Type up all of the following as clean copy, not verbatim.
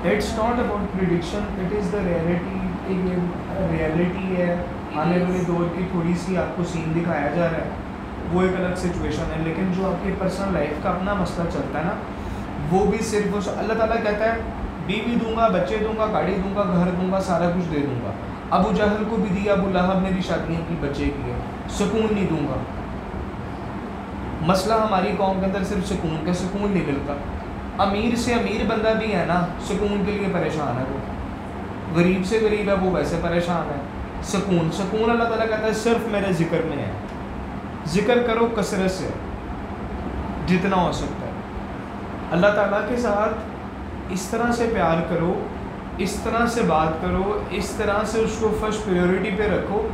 It's not about prediction, it is the reality. ایک reality ہے, آنے والے دور کی تھوڑی سی آپ کو سین دکھایا جا رہا ہے, وہ ایک الگ سچویشن ہے. لیکن جو آپ کی پرسنل لائف کا اپنا مسئلہ چلتا ہے نا, وہ بھی صرف اللہ تعالیٰ کہتا ہے بیوی دوں گا, بچے دوں گا, گاڑی دوں گا, گھر دوں گا, سارا کچھ دے دوں گا. ابو جہل کو بھی دیا, ابو لہب نے بھی شادیاں کی, بچے کی ہے, سکون نہیں دوں گا. مسئلہ ہماری قوم کے اندر صرف سکون کا, سکون نہیں ملتا. امیر سے امیر بندہ بھی ہے نا, سکون کے لیے پریشان ہے. وہ غریب سے غریب ہے, وہ ویسے پریشان ہے. سکون اللہ تعالیٰ کہتا ہے صرف میرے ذکر میں ہے. ذکر کرو کثرت سے جتنا ہو سکتا ہے. اللہ تعالیٰ کے ساتھ اس طرح سے پیار کرو, اس طرح سے بات کرو, اس طرح سے اس کو فرسٹ پریورٹی پہ رکھو.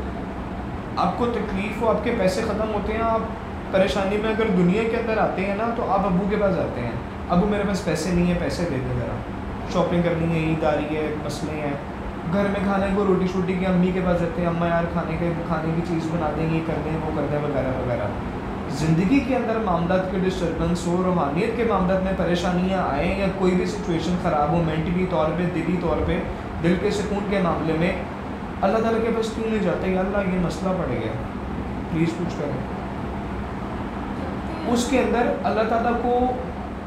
آپ کو تکلیف ہو, آپ کے پیسے ختم ہوتے ہیں, آپ پریشانی میں اگر دنیا کے اندر آتے ہیں نا, تو آپ ابو کے پاس آتے ہیں, ابو میرے پاس پیسے نہیں ہیں, پیسے دے دیں ذرا, شاپنگ کرنی ہے, عید آ رہی ہے, مسئلے ہیں, گھر میں کھانے کو روٹی شوٹی کی امی کے پاس جاتے ہیں, اماں یار کھانے کی چیز بنا دیں گے, کر دیں, وہ کر دیں, وغیرہ وغیرہ. زندگی کے اندر معاملات کے ڈسٹربنس ہو, روحانیت کے معاملات میں پریشانیاں آئیں, یا کوئی بھی سچویشن خراب ہو مینٹلی طور پہ, دلی طور پہ, دل کے سکون کے معاملے میں, اللہ تعالیٰ کے پاس کیوں نہیں جاتے, یا اللہ یہ مسئلہ پڑ گیا, پلیز کچھ کریں. اس کے اندر اللہ تعالیٰ کو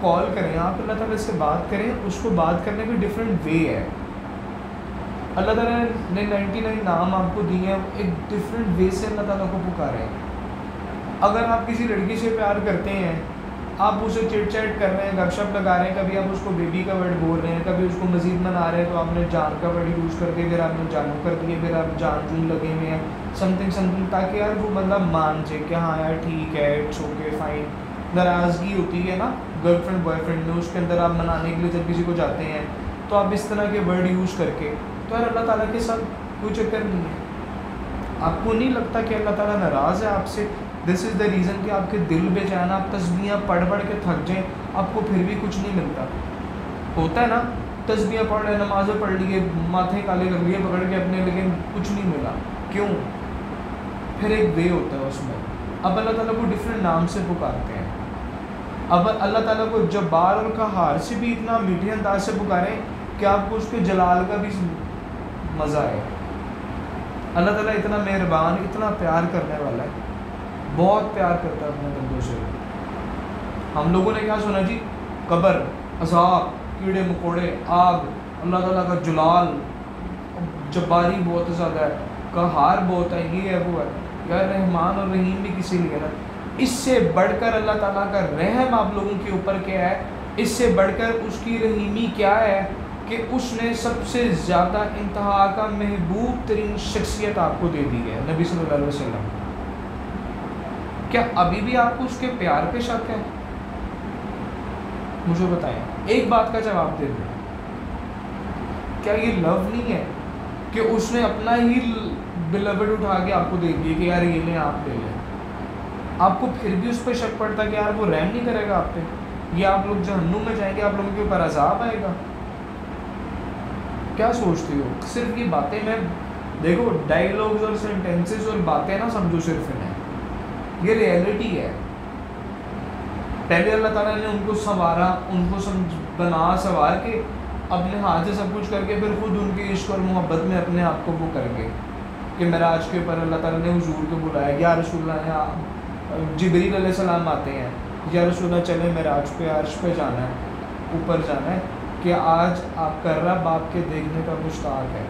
کال کریں, آپ اللہ تعالیٰ سے بات کریں. اس کو بات کرنے کی ڈفرینٹ وے ہے. اللہ تعالیٰ نے 99 نام آپ کو دیے ہیں, ایک ڈفرینٹ وے سے اللہ تعالیٰ کو پکاریں. اگر آپ کسی لڑکی سے پیار کرتے ہیں, آپ اسے چٹ چیٹ کر رہے ہیں, گپ شپ لگا رہے ہیں, کبھی آپ اس کو بیبی کا ورڈ بول رہے ہیں, کبھی اس کو مزید منا رہے ہیں, تو آپ نے جان کا ورڈ یوز کر کے پھر آپ نے جانو کر دیے, پھر آپ جان جون لگے ہوئے ہیں, سم تھنگ, تاکہ یار وہ بندہ مان جائے کہ ہاں یار ٹھیک ہے, اٹس اوکے, فائن. ناراضگی ہوتی ہے نا گرل فرینڈ بوائے فرینڈ میں, اس کے اندر آپ منانے کے لیے جب کسی کو جاتے ہیں, تو آپ اس طرح کے ورڈ یوز کر کے, تو یار اللہ تعالیٰ کے ساتھ کوئی چکر نہیں ہے. آپ کو نہیں لگتا کہ اللہ تعالیٰ ناراض ہے آپ سے؟ دس از دا ریزن کہ آپ کے دل بے چین, آپ تسبیحاں پڑھ پڑھ کے تھک جائیں, آپ کو پھر بھی کچھ نہیں ملتا. ہوتا ہے نا, تسبیحاں پڑھ رہے, نمازیں پڑھ لیے, ماتھے کالے کر لیے پکڑ کے اپنے, لیکن کچھ نہیں ملا. کیوں؟ پھر ایک وے ہوتا ہے اس میں. اب اللہ تعالیٰ کو ڈفرینٹ نام سے پکارتے ہیں. اب اللہ تعالیٰ کو جبار اور قہار سے بھی اتنا میٹھے انداز سے پکاریں کہ آپ کو اس کے جلال کا بھی مزہ آئے. اللہ تعالیٰ اتنا مہربان, اتنا پیار کرنے والا ہے, بہت پیار کرتا ہے اپنے بندوں سے. ہم لوگوں نے کیا سنا جی, قبر, عذاب, کیڑے مکوڑے, آگ, اللہ تعالیٰ کا جلال, جباری بہت زیادہ ہے, قہار بہت ہے, یہ ہے وہ ہے. یا رحمان اور رحیم بھی کسی لیے نا. اس سے بڑھ کر اللہ تعالیٰ کا رحم آپ لوگوں کے اوپر کیا ہے, اس سے بڑھ کر اس کی رحیمی کیا ہے کہ اس نے سب سے زیادہ انتہا کا محبوب ترین شخصیت آپ کو دے دی ہے, نبی صلی اللہ علیہ وسلم. کیا ابھی بھی آپ کو اس کے پیار پہ شک ہے؟ مجھے بتائیں, ایک بات کا جواب دے دیں. کیا یہ لو نہیں ہے کہ اس نے اپنا ہی بلوڈ اٹھا کے آپ کو دے دیے کہ یار یہ لیں, آپ لے لیں؟ آپ کو پھر بھی اس پہ شک پڑتا کہ یار وہ رحم نہیں کرے گا آپ پہ, یا آپ لوگ جہنم میں جائیں گے, آپ لوگوں کے اوپر عذاب آئے گا؟ کیا سوچتے ہو؟ صرف یہ باتیں, میں دیکھو ڈائیلاگز اور سینٹینسز اور باتیں نہ سمجھو صرف انہیں, یہ ریئلٹی ہے. پہلے اللہ تعالیٰ نے ان کو سنوارا, ان کو سنوار کے اپنے ہاتھ سے سب کچھ کر کے, پھر خود ان کے عشق اور محبت میں اپنے آپ کو وہ کر گئے کہ معراج کے اوپر اللہ تعالیٰ نے حضور کو بلایا, یا رسول اللہ نے, جبریل علیہ السلام آتے ہیں, یا رسول اللہ چلے معراج پہ, عرش پہ جانا ہے, اوپر جانا ہے, کہ آج آپ کر رہا باپ کے دیکھنے کا مشتاق ہے.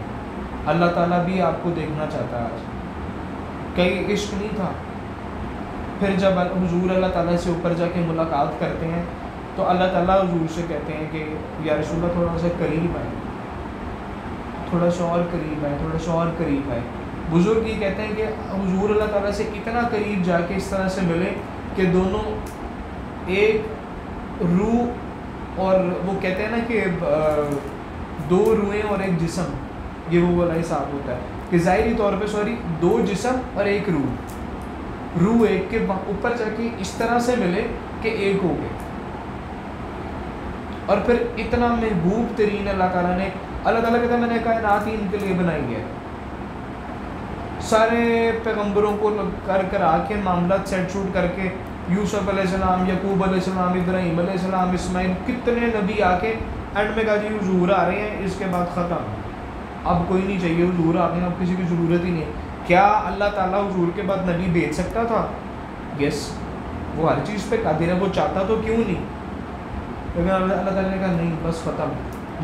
اللہ تعالیٰ بھی آپ کو دیکھنا چاہتا ہے آج. کہیں عشق نہیں تھا؟ پھر جب حضور اللہ تعالیٰ سے اوپر جا کے ملاقات کرتے ہیں, تو اللہ تعالیٰ حضور سے کہتے ہیں کہ یا رسول اللہ تھوڑا سا قریب آئے, تھوڑا سا اور قریب آئے, تھوڑا سا اور قریب آئے. بزرگ یہ کہتے ہیں کہ حضور اللہ تعالیٰ سے اتنا قریب جا کے اس طرح سے ملے کہ دونوں ایک روح, اور وہ کہتے ہیں نا کہ دو روحیں اور ایک جسم, یہ وہ والا حساب ہوتا ہے کہ ظاہری طور پہ دو جسم اور ایک روح ایک کے اوپر جا کے اس طرح سے ملے کہ ایک ہو گئے. اور پھر اتنا محبوب ترین اللہ تعالیٰ کہتا ہے میں نے کائنات ہی ان کے لیے بنائی ہے. سارے پیغمبروں کو کر آ کے معاملات سیٹ شوٹ کر کے, یوسف علیہ السلام, یعقوب علیہ السلام, ابراہیم علیہ السلام, اسماعیل, کتنے نبی آ کے اینڈ میں کہا جی حضور آ رہے ہیں، اس کے بعد ختم، اب کوئی نہیں چاہیے، حضور آ گئے، اب کسی کی ضرورت ہی نہیں ہے۔ کیا اللہ تعالیٰ حضور کے بعد نبی بھیج سکتا تھا؟ یس، وہ ہر چیز پہ قادر ہے، وہ چاہتا تو کیوں نہیں، لیکن اللہ تعالیٰ نے کہا نہیں، بس ختم،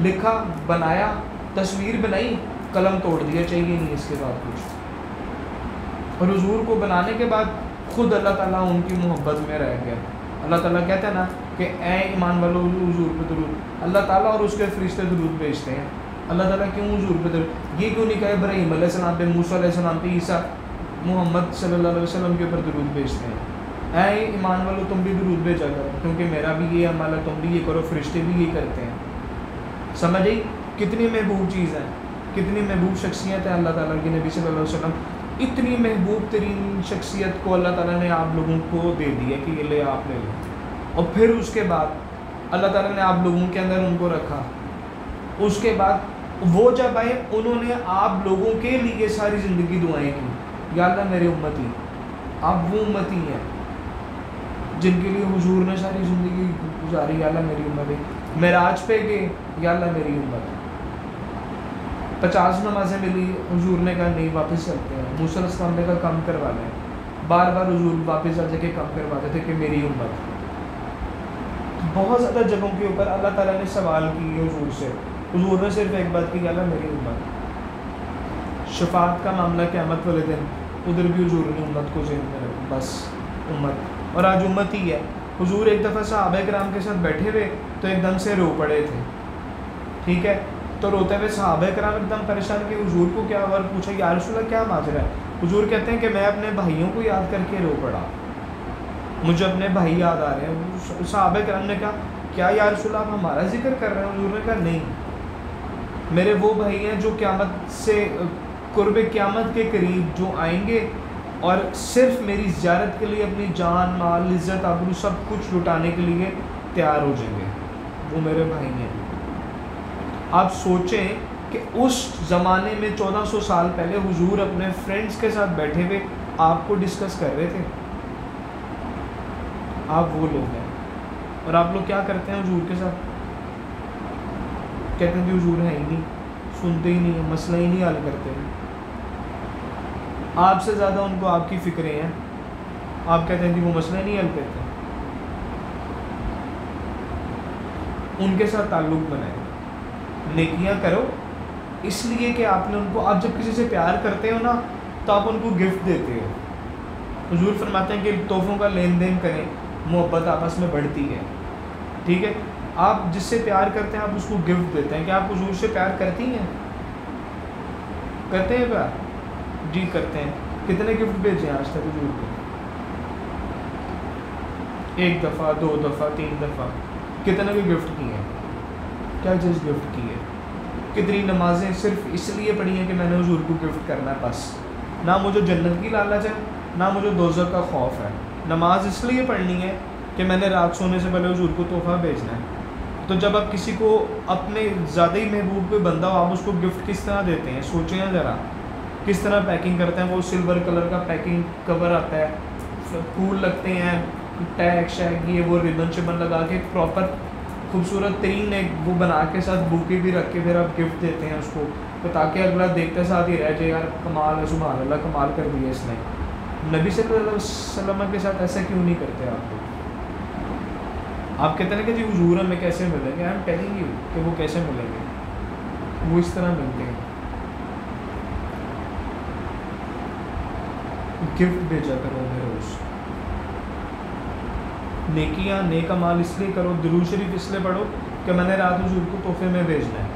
لکھا، بنایا، تصویر بنائی، قلم توڑ دیا، چاہیے نہیں اس کے بعد کچھ۔ اور حضور کو بنانے کے بعد خود اللہ تعالیٰ ان کی محبت میں رہ گیا۔ اللہ تعالیٰ کہتا ہے نا کہ اے ایمان والو حضور پہ درود، اللہ تعالیٰ اور اس کے فرشتے درود بھیجتے ہیں۔ اللہ تعالیٰ کیوں حضور پہ درود، یہ کیوں نہیں کہا ابراہیم علیہ السلام پہ، موسیٰ علیہ السلام پہ، عیسیٰ، محمد صلی اللہ علیہ وسلم کے اوپر درود بھیجتے ہیں؟ اے ایمان والو تم بھی درود بھیجا کرو، کیونکہ میرا بھی یہ عمل ہے، تم بھی یہ کرو، فرشتے بھی یہ کرتے ہیں۔ سمجھ آئی کتنی محبوب چیز ہے، کتنی محبوب شخصیت ہے اللہ تعالیٰ کی، نبی صلی اللہ علیہ وسلم۔ اتنی محبوب ترین شخصیت کو اللہ تعالیٰ نے آپ لوگوں کو دے دیا کہ یہ لے آپ لے لیں، اور پھر اس کے بعد اللہ تعالیٰ نے آپ لوگوں کے اندر ان کو رکھا۔ اس کے بعد وہ جب آئے، انہوں نے آپ لوگوں کے لیے ساری زندگی دعائیں کی، یا اللہ میرے امتی، آپ وہ امتی ہیں جن کے لیے حضور نے ساری زندگی گزاری، یا اللہ میری امت ہے۔ معراج پہ گئے، یا اللہ میری امت ہے۔ 50 نمازیں ملی، حضور نے کہا نہیں واپس چلتے ہیں، موسیٰ علیہ السلام نے کہا کم کروا لیں، بار بار حضور واپس آ جا کے کم کرواتے تھے کہ میری امت۔ بہت زیادہ جگہوں کے اوپر اللہ تعالیٰ نے سوال کی حضور سے، حضور نے صرف ایک بات کی کہ اللہ میری امت۔ شفاعت کا معاملہ قیامت والے دن، ادھر بھی حضور نے امت کو ذہن میں رکھا، بس امت، اور آج امت ہی ہے۔ حضور ایک دفعہ صحابہ کرام کے ساتھ بیٹھے ہوئے تو ایک دم سے رو پڑے تھے، ٹھیک ہے، تو روتے ہوئے صحابہ کرام ایک دم پریشان کہ حضور کو کیا ہوا، اور پوچھا یا رسول اللہ کیا ماجرا ہے؟ حضور کہتے ہیں کہ میں اپنے بھائیوں کو یاد کر کے رو پڑا، مجھے اپنے بھائی یاد آ رہے ہیں۔ صحابہ کرام نے کہا کیا یا رسول اللہ آپ ہمارا ذکر کر رہے ہیں؟ حضور نے کہا نہیں، میرے وہ بھائی ہیں جو قیامت سے قرب قیامت کے قریب جو آئیں گے اور صرف میری زیارت کے لیے اپنی جان، مال، عزت، آبرو سب کچھ لٹانے کے لیے تیار ہو جائیں گے، وہ میرے بھائی ہیں۔ آپ سوچیں کہ اس زمانے میں 1400 سال پہلے حضور اپنے فرینڈز کے ساتھ بیٹھے ہوئے آپ کو ڈسکس کر رہے تھے، آپ وہ لوگ ہیں، اور آپ لوگ کیا کرتے ہیں حضور کے ساتھ؟ کہتے ہیں کہ حضور ہے ہی نہیں، سنتے ہی نہیں ہیں، مسئلہ ہی نہیں حل کرتے ہیں۔ آپ سے زیادہ ان کو آپ کی فکریں ہیں، آپ کہتے ہیں کہ وہ مسئلہ نہیں حل کرتے۔ ان کے ساتھ تعلق بنائیں، نیکیاں کرو، اس لیے کہ آپ نے ان کو، آپ جب کسی سے پیار کرتے ہو نا تو آپ ان کو گفٹ دیتے ہو۔ حضور فرماتے ہیں کہ تحفوں کا لین دین کریں، محبت آپس میں بڑھتی ہے، ٹھیک ہے۔ آپ جس سے پیار کرتے ہیں آپ اس کو گفٹ دیتے ہیں۔ کہ آپ حضور سے پیار کرتی ہیں؟ کرتے ہیں پیار؟ جی کرتے ہیں۔ کتنے گفٹ بھیجے ہیں آج تک حضور کو؟ 1 دفعہ، 2 دفعہ، 3 دفعہ؟ کتنے بھی گفٹ کیے ہیں؟ کیا چیز گفٹ کی ہے؟ کتنی نمازیں صرف اس لیے پڑھی ہیں کہ میں نے حضور کو گفٹ کرنا ہے، بس، نہ مجھے جنت کی لالچ ہے نہ مجھے دوزخ کا خوف ہے۔ نماز اس لیے پڑھنی ہے کہ میں نے رات سونے سے پہلے حضور کو تحفہ بھیجنا ہے۔ تو جب آپ کسی کو اپنے زیادہ ہی محبوب کوئی بندہ ہو، آپ اس کو گفٹ کس طرح دیتے ہیں؟ سوچیں ذرا، کس طرح پیکنگ کرتے ہیں؟ وہ سلور کلر کا پیکنگ کور آتا ہے، پھول لگتے ہیں، ٹیگ شیگ یہ وہ ریبن شبن لگا کے پراپر خوبصورت ترین ایک وہ بنا کے ساتھ بوکے بھی رکھ کے پھر آپ گفٹ دیتے ہیں اس کو، تو تاکہ اگلا دیکھتے ساتھ ہی رہ جائے یار کمال ہے، سبحان اللہ کمال کر دیا اس نے۔ نبی صلی اللہ علیہ وسلم کے ساتھ ایسا کیوں نہیں کرتے آپ لوگ؟ آپ کہتے ہیں کہ جی حضور ہمیں کیسے ملیں گے؟ آئی ایم ٹیلنگ یو کہ وہ کیسے ملیں گے، وہ اس طرح ملتے ہیں۔ گفٹ بھیجا کرو ہمیں روز، نیکیاں نیک اعمال اس لیے کرو، درود شریف اس لیے پڑھو کہ میں نے رات حضور کو تحفے میں بھیجنا ہے،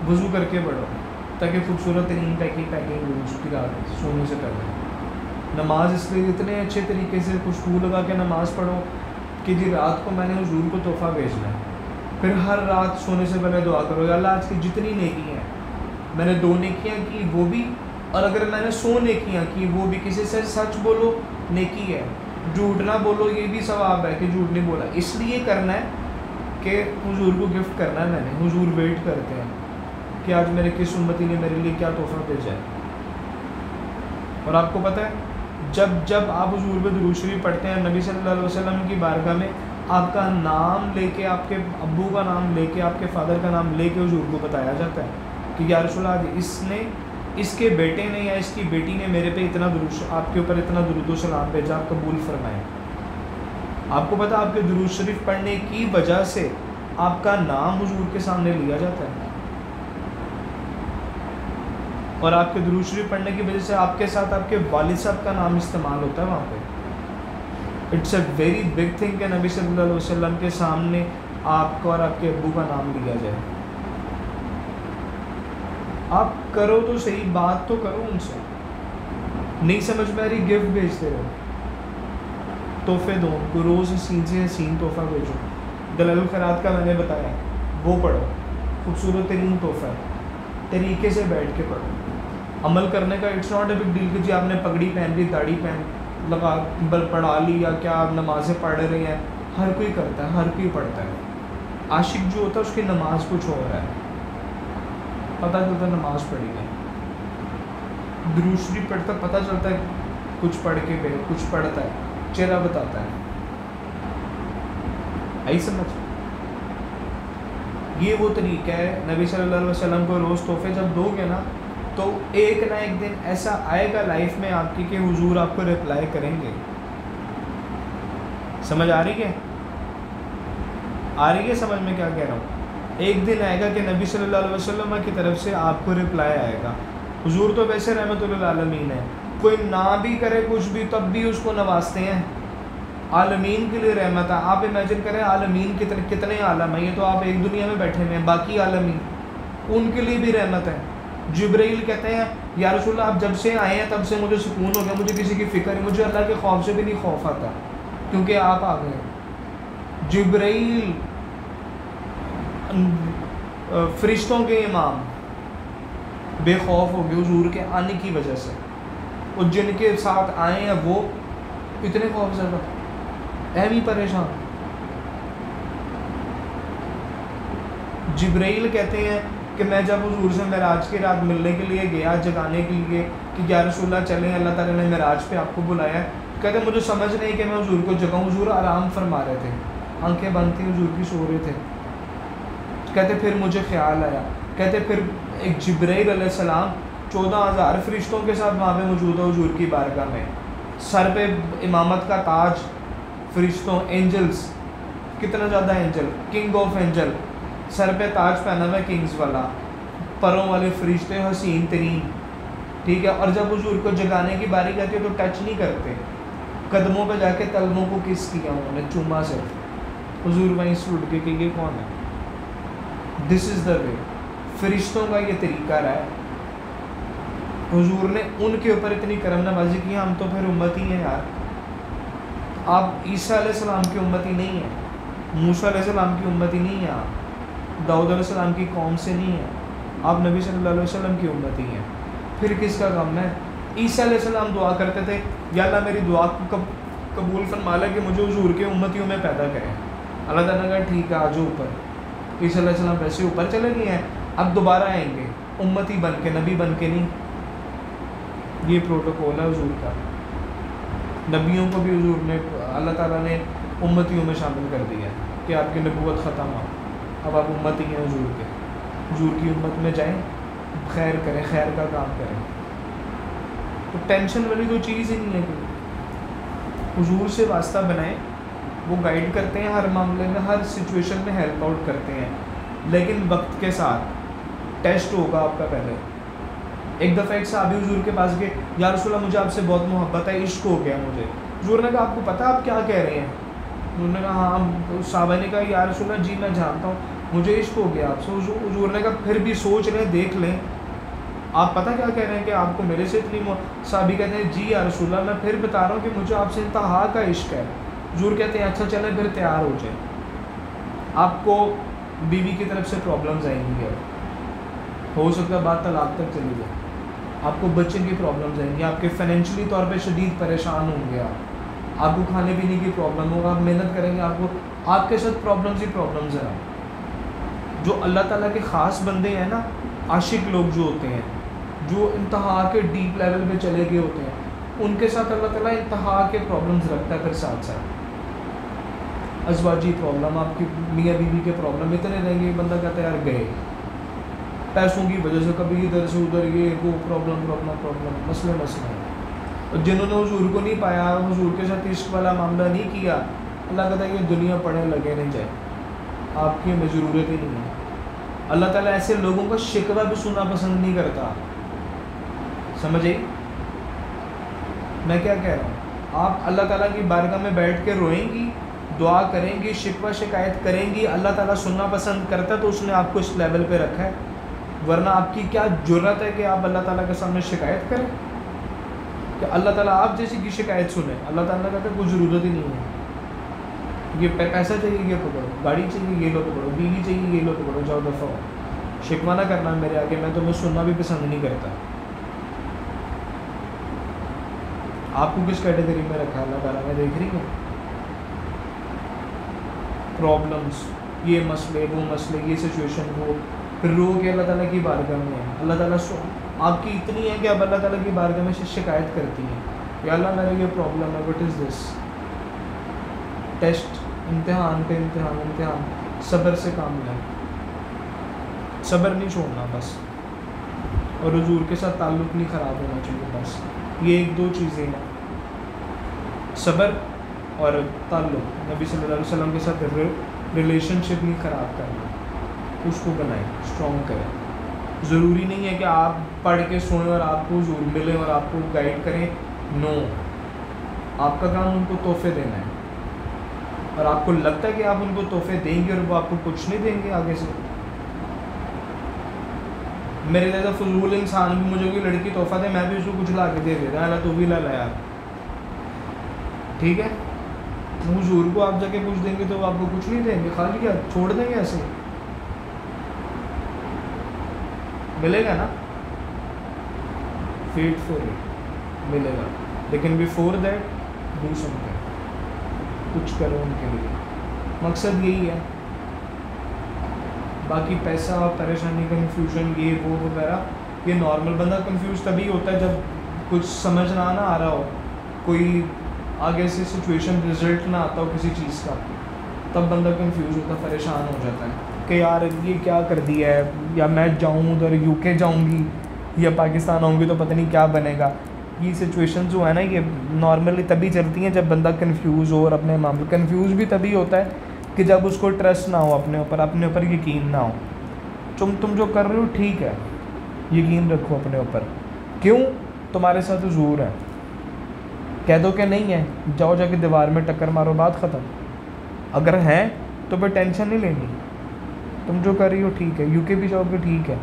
وضو کر کے پڑھو تاکہ خوبصورت ترین پیکنگ ہو اس کی رات سونے سے پہلے۔ نماز اس لیے اتنے اچھے طریقے سے خوشبو لگا کے نماز پڑھو کہ جی رات کو میں نے حضور کو تحفہ بھیجنا ہے۔ پھر ہر رات سونے سے پہلے دعا کرو یا اللہ آج کی جتنی نیکی ہیں، میں نے 2 نیکیاں کی وہ بھی، اور اگر میں نے 100 نیکیاں کی وہ بھی، کسی سے سچ بولو نیکی ہے، جھوٹ نہ بولو یہ بھی ثواب ہے کہ جھوٹ نہیں بولا۔ اس لیے کرنا ہے کہ حضور کو گفٹ کرنا ہے، میں نے حضور ویٹ کرتے ہیں کہ آج میرے کس امتی نے میرے لیے کیا تحفہ بھیجا ہے۔ اور آپ کو پتہ ہے جب آپ حضور پہ درود شریف پڑھتے ہیں، نبی صلی اللہ علیہ وسلم کی بارگاہ میں آپ کا نام لے کے، آپ کے ابو کا نام لے کے، آپ کے فادر کا نام لے کے حضور کو بتایا جاتا ہے کہ یا رسول اللہ اس نے، اس کے بیٹے نے یا اس کی بیٹی نے میرے پہ اتنا آپ کے اوپر اتنا درود و سلام بھیجا، آپ قبول فرمائیں. آپ کو پتہ آپ کے درود شریف پڑھنے کی وجہ سے آپ کا نام حضور کے سامنے لیا جاتا ہے، اور آپ کے درود شریف پڑھنے کی وجہ سے آپ کے ساتھ آپ کے والد صاحب کا نام استعمال ہوتا ہے وہاں پہ. It's a very big thing کہ نبی صلی اللہ علیہ وسلم کے سامنے آپ کا اور آپ کے ابو کا نام لیا جائے. آپ کرو تو صحیح، بات تو کرو ان سے. نہیں سمجھ میں آ رہی، گفٹ بھیجتے رہو، تحفے دو ان کو، روز حسین سے حسین تحفہ بھیجو. دلائل الخیرات کا میں نے بتایا وہ پڑھو، خوبصورت ترین تحفہ ہے، طریقے سے بیٹھ کے پڑھو. عمل کرنے کا it's not a big deal کہ جی آپ نے پگڑی پہن لی، داڑھی پہن لگا پڑھا لی، یا کیا آپ نمازیں پڑھ رہے ہیں. ہر کوئی کرتا ہے، ہر کوئی پڑھتا ہے. عاشق جو ہوتا ہے اس کی نماز کچھ ہو رہا ہے، پتہ چلتا ہے نماز پڑھی ہے. درود شریف پڑھتا پتہ چلتا ہے کچھ پڑھ کے بے کچھ پڑھتا ہے، چہرہ بتاتا ہے. آئی سمجھ؟ یہ وہ طریقہ ہے. نبی صلی اللہ علیہ وسلم کو روز تحفے جب دو گے نا تو ایک نہ ایک دن ایسا آئے گا لائف میں آپ کی کہ حضور آپ کو رپلائی کریں گے. سمجھ آ رہی ہے؟ آ رہی ہے سمجھ میں کیا کہہ رہا ہوں؟ ایک دن آئے گا کہ نبی صلی اللہ علیہ وسلم کی طرف سے آپ کو رپلائی آئے گا. حضور تو ویسے رحمت للعالمین ہے، کوئی نہ بھی کرے کچھ بھی تب بھی اس کو نوازتے ہیں. عالمین کے لیے رحمت ہے. آپ امیجن کریں عالمین کتنے عالم ہیں، یہ تو آپ ایک دنیا میں بیٹھے ہوئے ہیں، باقی عالمین ان کے لیے بھی رحمت ہے. جبرائیل کہتے ہیں یا رسول اللہ آپ جب سے آئے ہیں تب سے مجھے سکون ہو گیا، مجھے کسی کی فکر نہیں، مجھے اللہ کے خوف سے بھی نہیں خوف آتا کیونکہ آپ آ گئے. جبرائیل فرشتوں کے امام بے خوف ہو گئے حضور کے آنے کی وجہ سے، اور جن کے ساتھ آئے ہیں وہ اتنے خوف زدہ، اہم ہی پریشان. جبرائیل کہتے ہیں کہ میں جب حضور سے معراج کی رات ملنے کے لیے گیا، جگانے کے لیے کہ یا رسول اللہ چلیں، اللہ تعالیٰ نے معراج پہ آپ کو بلایا ہے. کہتے مجھے سمجھ نہیں کہ میں حضور کو جگاؤں. حضور آرام فرما رہے تھے، آنکھیں بند تھیں، حضور کی سو رہے تھے. کہتے پھر مجھے خیال آیا، کہتے پھر ایک جبرائیل علیہ السلام 14,000 فرشتوں کے ساتھ وہاں پہ موجود ہے حضور کی بارگاہ میں، سر پہ امامت کا تاج، فرشتوں اینجلز، کتنا زیادہ اینجل، کنگ آف اینجل، سر پہ تاج پہنا ہوا ہے کنگز والا، پروں والے فرشتے حسین ترین، ٹھیک ہے. اور جب حضور کو جگانے کی باری آتی ہے تو ٹچ نہیں کرتے، قدموں پہ جا کے تلووں کو کس کیا انہوں نے، چوما سے. حضور وہیں سے اٹھ کے کہ یہ کون ہے؟ دس از دا وے. فرشتوں کا یہ طریقہ رہا ہے. حضور نے ان کے اوپر اتنی کرم نوازی کی، ہم تو پھر امت ہی ہیں یار. آپ عیسیٰ علیہ السلام کی امت ہی نہیں ہیں، موسیٰ علیہ السلام کی امت ہی نہیں ہیں، آپ داؤد علیہ السلام کی قوم سے نہیں ہیں، آپ نبی صلی اللہ علیہ وسلم کی امت ہی ہیں. پھر کس کا غم ہے؟ عیسیٰ علیہ السلام دعا کرتے تھے یا اللہ میری دعا کو قبول فرما لے کہ مجھے حضور کے امتیوں میں پیدا کریں. اللہ تعالیٰ نے کہا ٹھیک ہے آ جاؤ اوپر. عیسیٰ علیہ السلام ویسے اوپر چلے گئے ہیں، اب دوبارہ آئیں گے امتی بن کے، نبی بن کے نہیں. یہ پروٹوکول ہے حضور کا. نبیوں کو بھی حضور نے، اللہ تعالیٰ نے امتیوں میں شامل کر دیا کہ آپ کی نبوت ختم ہو، اب آپ امتی ہیں حضور کے. حضور کی امت میں جائیں، خیر کریں، خیر کا کام کریں. تو ٹینشن والی تو چیز ہی نہیں ہے کہ حضور سے واسطہ بنائیں. وہ گائیڈ کرتے ہیں ہر معاملے میں، ہر سچویشن میں ہیلپ آؤٹ کرتے ہیں، لیکن وقت کے ساتھ ٹیسٹ ہوگا آپ کا. پہلے ایک دفعہ ایک صحابی حضور کے پاس گئے، یا رسول اللہ مجھے آپ سے بہت محبت ہے، عشق ہو گیا مجھے. حضور نے کہا آپ کو پتہ آپ کیا کہہ رہے ہیں؟ حضور نے کہا ہاں. صحابہ نے کہا یا رسول اللہ جی میں جانتا ہوں مجھے عشق ہو گیا آپ سے. حضور نے کہا پھر بھی سوچ لیں، دیکھ لیں، آپ پتہ کیا کہہ رہے ہیں کہ آپ کو میرے سے اتنی صحابی کہتے ہیں جی یا رسول اللہ میں پھر بتا رہا ہوں کہ مجھے آپ سے انتہا کا عشق ہے. حضور کہتے ہیں اچھا چلیں پھر تیار ہو جائیں. آپ کو بیوی کی طرف سے پرابلمز آئیں گی، ہو سکتا ہے بات طلاق تک چلی جائے. آپ کو بچے کی پرابلمز آئیں گی، آپ کے فائنینشلی طور پہ شدید پریشان ہوں گے، آپ کو کھانے پینے کی پرابلم ہوگا، آپ محنت کریں گے، آپ کے ساتھ پرابلمز ہی پرابلمز ہیں. جو اللہ تعالیٰ کے خاص بندے ہیں نا، عاشق لوگ جو ہوتے ہیں، جو انتہا کے ڈیپ لیول پہ چلے گئے ہوتے ہیں، ان کے ساتھ اللہ تعالیٰ انتہا کے پرابلمز رکھتا ہے پھر ساتھ ساتھ. ازواجی پرابلم، آپ کی میاں بیوی کے پرابلم اتنے رہیں گے، بندہ کہتا ہے یار گئے پیسوں کی وجہ سے، کبھی ادھر سے ادھر، یہ وہ پرابلم مسئلے ہیں۔ اور جنہوں نے حضور کو نہیں پایا، حضور کے ساتھ عشق والا معاملہ نہیں کیا، اللہ کہتا ہے یہ دنیا پڑھنے لگے نہیں جائے، آپ کی ہمیں ضرورت ہی نہیں ہے۔ اللہ تعالیٰ ایسے لوگوں کا شکوہ بھی سننا پسند نہیں کرتا، سمجھے میں کیا کہہ رہا ہوں؟ آپ اللہ تعالیٰ کی بارگاہ میں بیٹھ کے روئیں گی، دعا کریں گی، شکوہ شکایت کریں گی، اللہ تعالیٰ سننا پسند کرتا ہے تو اس نے آپ کو اس لیول پہ رکھا ہے، ورنہ آپ کی کیا جرت ہے کہ آپ اللہ تعالیٰ کے سامنے شکایت کریں؟ کہ اللہ تعالیٰ آپ جیسی کی شکایت سنیں؟ اللہ تعالیٰ کہتا ہے کوئی ضرورت ہی نہیں ہے، یہ پیسہ چاہیے یہ پکڑو، گاڑی چاہیے یہ لو پکڑو، بیوی چاہیے یہ لو پکڑو، جاؤ دفعہ ہو، شکوہ نہ کرنا میرے آگے، میں تمہیں سننا بھی پسند نہیں کرتا۔ آپ کو کس کیٹیگری میں رکھا ہے اللہ تعالیٰ نے؟ دیکھ رہی ہیں پرابلمس، یہ مسئلے وہ مسئلے، یہ سچویشن وہ، پھر رو کے اللہ تعالیٰ کی بارگاہ میں ہے۔ اللہ تعالیٰ آپ کی اتنی ہے کہ آپ اللہ تعالیٰ کی بارگاہ میں سے شکایت کرتی ہیں، یا اللہ میرا یہ پرابلم ہے، وٹ از دس؟ ٹیسٹ، امتحان پہ امتحان، صبر سے کام لیں، صبر نہیں چھوڑنا بس، اور حضور کے ساتھ تعلق نہیں خراب ہونا چاہیے بس، یہ ایک دو چیزیں ہیں، صبر اور تعلق، نبی صلی اللہ علیہ وسلم کے ساتھ ریلیشن شپ نہیں خراب کرنا، اس کو بنائیں، اسٹرانگ کریں۔ ضروری نہیں ہے کہ آپ پڑھ کے سوئیں اور آپ کو حضور ملیں اور آپ کو گائیڈ کریں، نو، آپ کا کام ان کو تحفے دینا ہے، اور آپ کو لگتا ہے کہ آپ ان کو تحفے دیں گے اور وہ آپ کو کچھ نہیں دیں گے آگے سے۔ میرے جیسا فضول انسان بھی مجھے کوئی لڑکی تحفہ دے، میں بھی اس کو کچھ لا کے دے دیتا، اللہ تو بھی لا یار، ٹھیک ہے؟ حضور کو آپ جا کے پوچھ دیں گے تو وہ آپ کو کچھ نہیں دیں گے، خالی کیا چھوڑ دیں گے ایسے؟ ملے گا نا فیٹ فور ملے گا، لیکن بیفور دیٹ ڈو سمتھنگ، کچھ کرو ان کے لیے، مقصد یہی ہے۔ باقی پیسہ، پریشانی، کنفیوژن، یہ وہ وغیرہ، یہ نارمل، بندہ کنفیوز تبھی ہوتا ہے جب کچھ سمجھ نہ آ رہا ہو، کوئی آگے سے سچویشن رزلٹ نہ آتا ہو کسی چیز کا، تب بندہ کنفیوز ہوتا، پریشان ہو جاتا ہے کہ یار یہ کیا کر دیا ہے، یا میں جاؤں ادھر یو کے جاؤں گی یا پاکستان آؤں گی تو پتہ نہیں کیا بنے گا۔ یہ سچویشن جو ہے نا، یہ نارملی تبھی چلتی ہیں جب بندہ کنفیوز ہو، اور اپنے معاملے کنفیوز بھی تبھی ہوتا ہے کہ جب اس کو ٹرسٹ نہ ہو اپنے اوپر یقین نہ ہو۔ تم جو کر رہے ہو ٹھیک ہے، یقین رکھو اپنے اوپر، کیوں؟ تمہارے ساتھ حضور ہے، کہہ دو کہ نہیں ہے، جاؤ جا کے دیوار میں ٹکر مارو، بات ختم۔ اگر ہیں تو پھر ٹینشن نہیں لینی، تم جو کر رہی ہو ٹھیک ہے، یو کے بھی جاؤ گے ٹھیک ہے،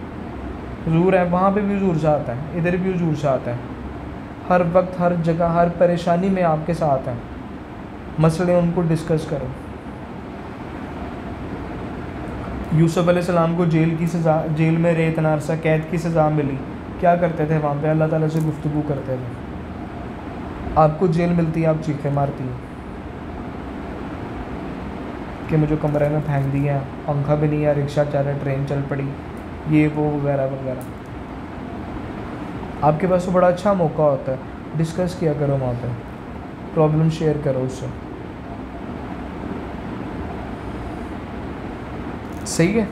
حضور ہے وہاں پہ بھی، حضور ساتھ ہے، ادھر بھی حضور ساتھ ہے، ہر وقت ہر جگہ ہر پریشانی میں آپ کے ساتھ ہیں، مسئلے ان کو ڈسکس کرو۔ یوسف علیہ السلام کو جیل میں رہے اتنا عرصہ، قید کی سزا ملی، کیا کرتے تھے وہاں پہ؟ اللہ تعالیٰ سے گفتگو کرتے تھے۔ آپ کو جیل ملتی ہے، آپ چیخیں مارتی ہیں کہ مجھے کمرے میں پھینک دیا، پنکھا بھی نہیں ہے، رکشہ چل رہا ہے، ٹرین چل پڑی، یہ وہ وغیرہ وغیرہ۔ آپ کے پاس تو بڑا اچھا موقع ہوتا ہے، ڈسکس کیا کرو وہاں پہ، پرابلم شیئر کرو اس سے، صحیح ہے؟